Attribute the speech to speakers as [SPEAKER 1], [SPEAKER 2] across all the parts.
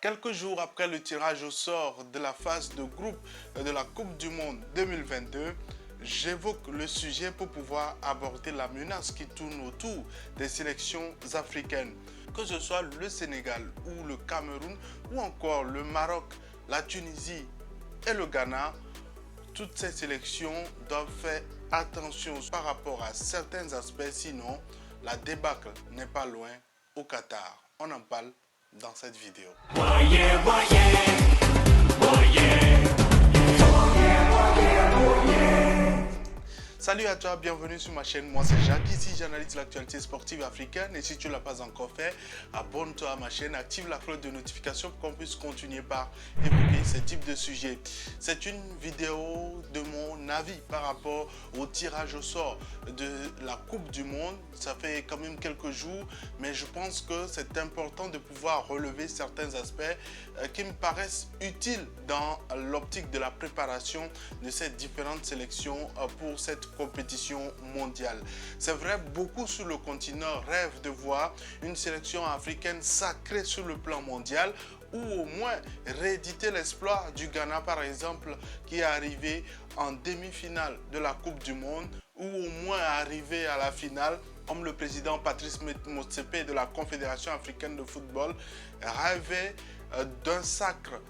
[SPEAKER 1] Quelques jours après le tirage au sort de la phase de groupe de la Coupe du Monde 2022, j'évoque le sujet pour pouvoir aborder la menace qui tourne autour des sélections africaines. Que ce soit le Sénégal ou le Cameroun ou encore le Maroc, la Tunisie et le Ghana, toutes ces sélections doivent faire attention par rapport à certains aspects, sinon la débâcle n'est pas loin au Qatar. On en parle dans cette vidéo. Salut à toi, bienvenue sur ma chaîne, moi c'est Jacques, ici j'analyse l'actualité sportive africaine et si tu ne l'as pas encore fait, abonne-toi à ma chaîne, active la cloche de notification pour qu'on puisse continuer par évoquer ce type de sujet. C'est une vidéo de mon avis par rapport au tirage au sort de la Coupe du Monde. Ça fait quand même quelques jours, mais je pense que c'est important de pouvoir relever certains aspects qui me paraissent utiles dans l'optique de la préparation de ces différentes sélections pour cette compétition mondiale. C'est vrai, beaucoup sur le continent rêvent de voir une sélection africaine sacrée sur le plan mondial ou au moins rééditer l'exploit du Ghana par exemple qui est arrivé en demi-finale de la Coupe du Monde ou au moins arriver à la finale comme le président Patrice Motsepe de la Confédération africaine de football rêvait d'un sacre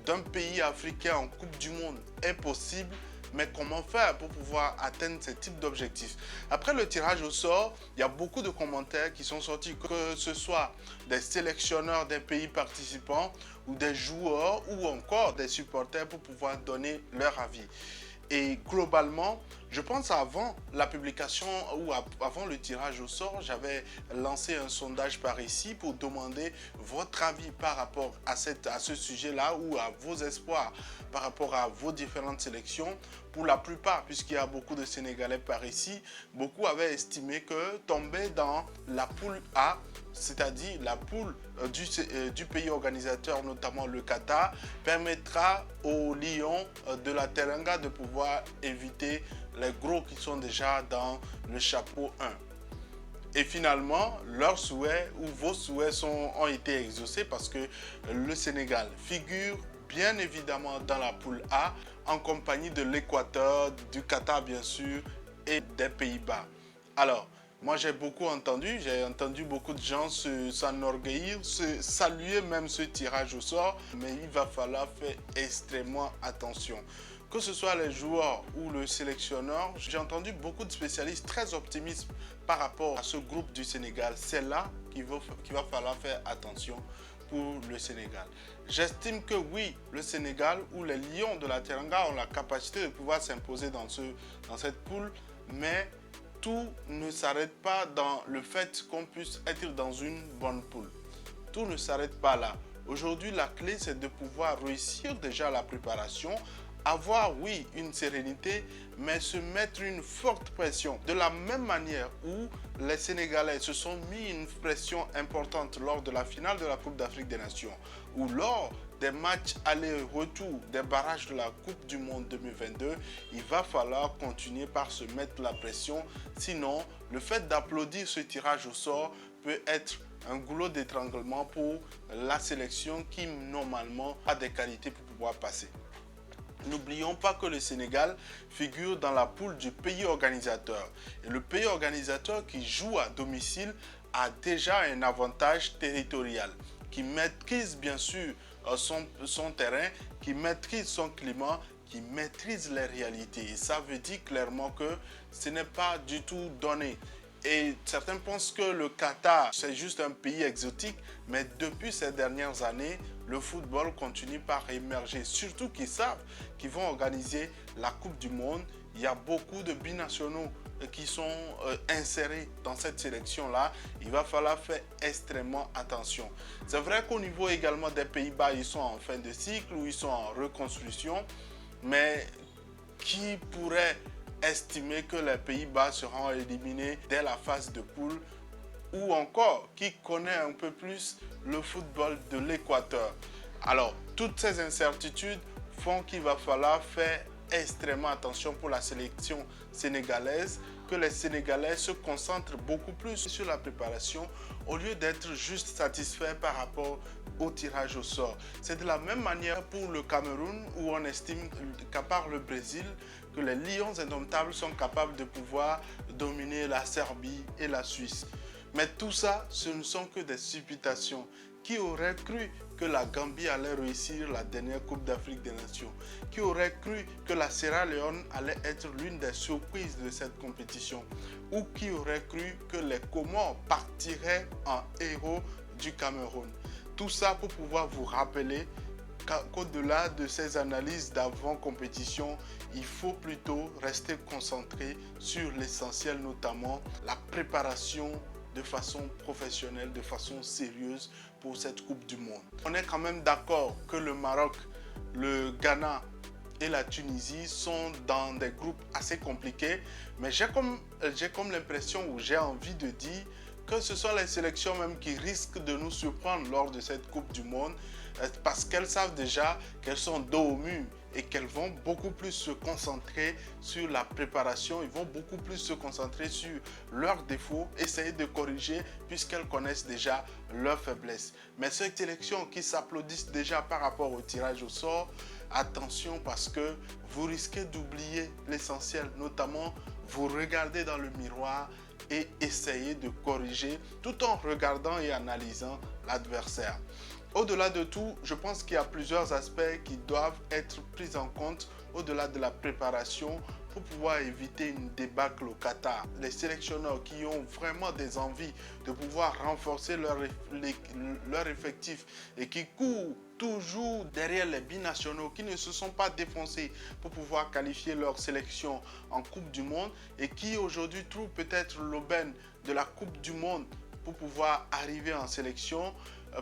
[SPEAKER 1] d'un pays africain en Coupe du Monde impossible. Mais comment faire pour pouvoir atteindre ce type d'objectifs? Après le tirage au sort, il y a beaucoup de commentaires qui sont sortis, que ce soit des sélectionneurs des pays participants ou des joueurs ou encore des supporters pour pouvoir donner leur avis. Et globalement, je pense avant la publication ou avant le tirage au sort, j'avais lancé un sondage par ici pour demander votre avis par rapport à ce sujet-là ou à vos espoirs par rapport à vos différentes sélections. Pour la plupart, puisqu'il y a beaucoup de Sénégalais par ici, beaucoup avaient estimé que tomber dans la poule A, c'est-à-dire la poule du pays organisateur, notamment le Qatar, permettra aux Lions de la Teranga de pouvoir éviter les gros qui sont déjà dans le chapeau 1. Et finalement, leurs souhaits ou vos souhaits ont été exaucés parce que le Sénégal figure bien évidemment dans la poule A en compagnie de l'Équateur, du Qatar bien sûr et des Pays-Bas. Alors, moi j'ai entendu beaucoup de gens s'enorgueillir, saluer même ce tirage au sort, mais il va falloir faire extrêmement attention. Que ce soit les joueurs ou le sélectionneur, j'ai entendu beaucoup de spécialistes très optimistes par rapport à ce groupe du Sénégal. C'est là qu'il va falloir faire attention pour le Sénégal. J'estime que oui, le Sénégal ou les Lions de la Teranga ont la capacité de pouvoir s'imposer dans cette poule, mais tout ne s'arrête pas dans le fait qu'on puisse être dans une bonne poule. Tout ne s'arrête pas là. Aujourd'hui, la clé, c'est de pouvoir réussir déjà la préparation, avoir, oui, une sérénité, mais se mettre une forte pression. De la même manière où les Sénégalais se sont mis une pression importante lors de la finale de la Coupe d'Afrique des Nations, ou lors des matchs aller-retour des barrages de la Coupe du Monde 2022, il va falloir continuer par se mettre la pression. Sinon, le fait d'applaudir ce tirage au sort peut être un goulot d'étranglement pour la sélection qui, normalement, a des qualités pour pouvoir passer. N'oublions pas que le Sénégal figure dans la poule du pays organisateur. Et le pays organisateur qui joue à domicile a déjà un avantage territorial, qui maîtrise bien sûr son terrain, qui maîtrise son climat, qui maîtrise les réalités. Et ça veut dire clairement que ce n'est pas du tout donné. Et certains pensent que le Qatar, c'est juste un pays exotique, mais depuis ces dernières années, le football continue par émerger. Surtout qu'ils savent qu'ils vont organiser la Coupe du Monde. Il y a beaucoup de binationaux qui sont insérés dans cette sélection-là. Il va falloir faire extrêmement attention. C'est vrai qu'au niveau également des Pays-Bas, ils sont en fin de cycle ou ils sont en reconstruction, mais qui pourrait estimer que les Pays-Bas seront éliminés dès la phase de poule, ou encore qui connaît un peu plus le football de l'Équateur. Alors, toutes ces incertitudes font qu'il va falloir faire extrêmement attention pour la sélection sénégalaise, que les Sénégalais se concentrent beaucoup plus sur la préparation au lieu d'être juste satisfaits par rapport au tirage au sort. C'est de la même manière pour le Cameroun où on estime qu'à part le Brésil, que les Lions indomptables sont capables de pouvoir dominer la Serbie et la Suisse. Mais tout ça, ce ne sont que des supputations. Qui aurait cru que la Gambie allait réussir la dernière Coupe d'Afrique des Nations? Qui aurait cru que la Sierra Leone allait être l'une des surprises de cette compétition? Ou qui aurait cru que les Comores partiraient en héros du Cameroun? Tout ça pour pouvoir vous rappeler qu'au-delà de ces analyses d'avant-compétition, il faut plutôt rester concentré sur l'essentiel, notamment la préparation de façon professionnelle, de façon sérieuse pour cette Coupe du Monde. On est quand même d'accord que le Maroc, le Ghana et la Tunisie sont dans des groupes assez compliqués, mais j'ai comme l'impression, ou j'ai envie de dire, que ce sont les sélections même qui risquent de nous surprendre lors de cette Coupe du Monde, parce qu'elles savent déjà qu'elles sont dos au mur et qu'elles vont beaucoup plus se concentrer sur la préparation, ils vont beaucoup plus se concentrer sur leurs défauts, essayer de corriger puisqu'elles connaissent déjà leurs faiblesses. Mais ces sélections qui s'applaudissent déjà par rapport au tirage au sort, attention parce que vous risquez d'oublier l'essentiel, notamment vous regardez dans le miroir et essayer de corriger tout en regardant et analysant l'adversaire. Au-delà de tout, je pense qu'il y a plusieurs aspects qui doivent être pris en compte au-delà de la préparation pour pouvoir éviter une débâcle au Qatar. Les sélectionneurs qui ont vraiment des envies de pouvoir renforcer leur effectif et qui courent toujours derrière les binationaux qui ne se sont pas défoncés pour pouvoir qualifier leur sélection en Coupe du Monde et qui aujourd'hui trouvent peut-être l'aubaine de la Coupe du Monde pour pouvoir arriver en sélection,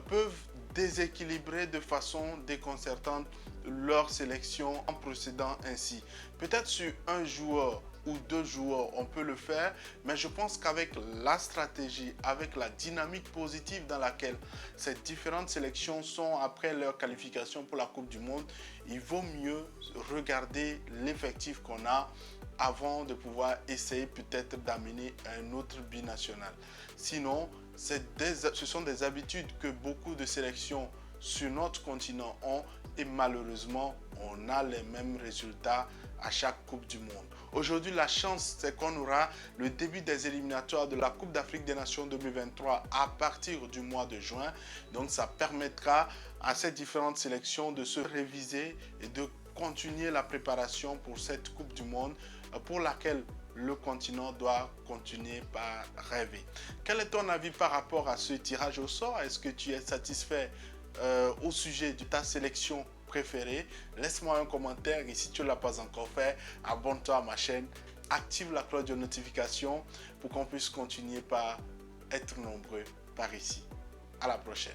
[SPEAKER 1] peuvent déséquilibrer de façon déconcertante leur sélection en procédant ainsi. Peut-être sur un joueur ou deux joueurs, on peut le faire, mais je pense qu'avec la stratégie, avec la dynamique positive dans laquelle ces différentes sélections sont après leur qualification pour la Coupe du Monde, il vaut mieux regarder l'effectif qu'on a avant de pouvoir essayer peut-être d'amener un autre binational. Sinon, ce sont des habitudes que beaucoup de sélections sur notre continent ont et malheureusement, on a les mêmes résultats à chaque Coupe du Monde. Aujourd'hui, la chance, c'est qu'on aura le début des éliminatoires de la Coupe d'Afrique des Nations 2023 à partir du mois de juin. Donc, ça permettra à ces différentes sélections de se réviser et de continuer la préparation pour cette Coupe du Monde pour laquelle le continent doit continuer par rêver. Quel est ton avis par rapport à ce tirage au sort? Est-ce que tu es satisfait au sujet de ta sélection préférée? Laisse-moi un commentaire et si tu ne l'as pas encore fait, abonne-toi à ma chaîne, active la cloche de notification pour qu'on puisse continuer par être nombreux par ici. À la prochaine.